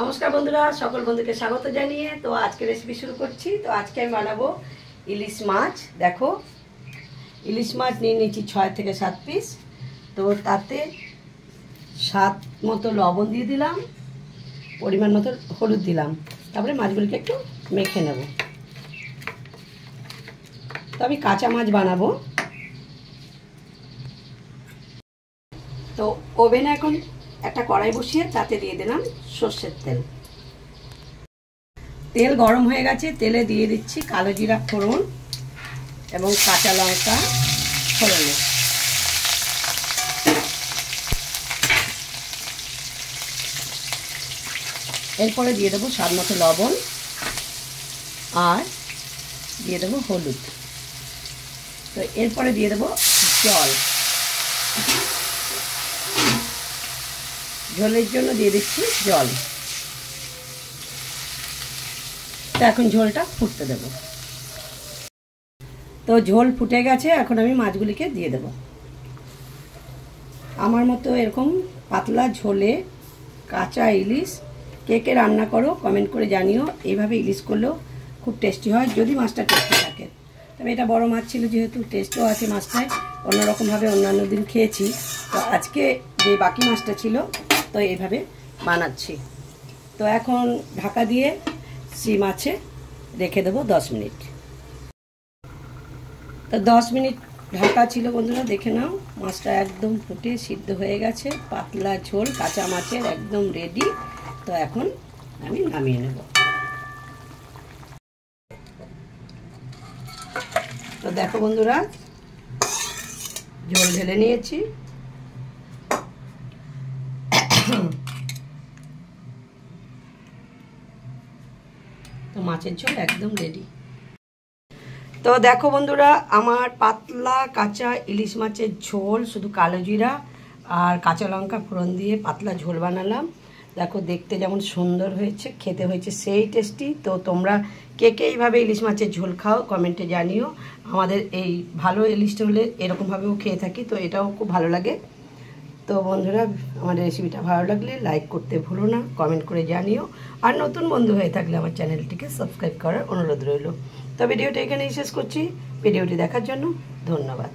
নমস্কার বন্ধুরা, সকল বন্ধুকে স্বাগত জানিয়ে তো আজকে রেসিপি শুরু করছি। তো আজকে আমি বানাবো ইলিশ মাছ। দেখো, ইলিশ মাছ নিয়ে নিয়েছি 6 থেকে 7 পিস। তো তাতে স্বাদ মতো লবণ দিয়ে দিলাম, পরিমাণ মতো হলুদ দিলাম, তারপরে মাছগুলিকে একটু মেখে নেব। তো আমি কাঁচা মাছ বানাবো। তো ওভেনে এখন একটা কড়াই বসিয়ে তাতে দিয়ে দিলাম সর্ষের তেল। তেল গরম হয়ে গেছে, তেলে দিয়ে দিচ্ছি কালো জিরা ফোড়ন এবং কাঁচা লঙ্কা ফোড়নে। এরপরে দিয়ে দেবো স্বাদ মতো লবণ আর দিয়ে দেবো হলুদ। তো এরপরে দিয়ে দেবো জল। ঝোলের জন্য দিয়ে দিচ্ছি জল। তো এখন ঝোলটা ফুটতে দেব। তো ঝোল ফুটে গেছে, এখন আমি মাছগুলিকে দিয়ে দেব। আমার মতো এরকম পাতলা ঝোলে কাঁচা ইলিশ কে কে রান্না করো কমেন্ট করে জানিও। এইভাবে ইলিশ করলেও খুব টেস্টি হয়, যদি মাছটা টেস্টি থাকে। তবে এটা বড় মাছ ছিল, যেহেতু টেস্টও আছে মাছটায়। অন্যরকমভাবে অন্যান্য দিন খেয়েছি, তো আজকে যে বাকি মাছটা ছিল তো এইভাবে বানাচ্ছি। তো এখন ঢাকা দিয়ে সিম আছে রেখে দেবো 10 মিনিট। তো 10 মিনিট ঢাকা ছিল বন্ধুরা, দেখে নাও মাছটা একদম ফুটে সিদ্ধ হয়ে গেছে। পাতলা ঝোল কাঁচা মাছের একদম রেডি। তো এখন আমি নামিয়ে নেব। তো দেখো বন্ধুরা, ঝোল ঢেলে নিয়েছি। তো মাছের ঝোল একদম রেডি। তো দেখো বন্ধুরা, আমার পাতলা কাঁচা ইলিশ মাছের ঝোল, শুধু কালো জিরা আর কাঁচা লঙ্কা ফোড়ন দিয়ে পাতলা ঝোল বানালাম। দেখো দেখতে যেমন সুন্দর হয়েছে, খেতে হয়েছে সেই টেস্টি। তো তোমরা কে কে এইভাবে ইলিশ মাছের ঝোল খাও কমেন্টে জানিও। আমাদের এই ভালো ইলিশটা হলে এরকমভাবেও খেয়ে থাকি, তো এটাও খুব ভালো লাগে। তো বন্ধুরা, আমার রেসিপিটা ভালো লাগলে লাইক করতে ভুলো না, কমেন্ট করে জানিও। আর নতুন বন্ধু হয়ে থাকলে আমার চ্যানেলটিকে সাবস্ক্রাইব করার অনুরোধ রইল। তো ভিডিওটা এখানেই শেষ করছি। ভিডিওটি দেখার জন্য ধন্যবাদ।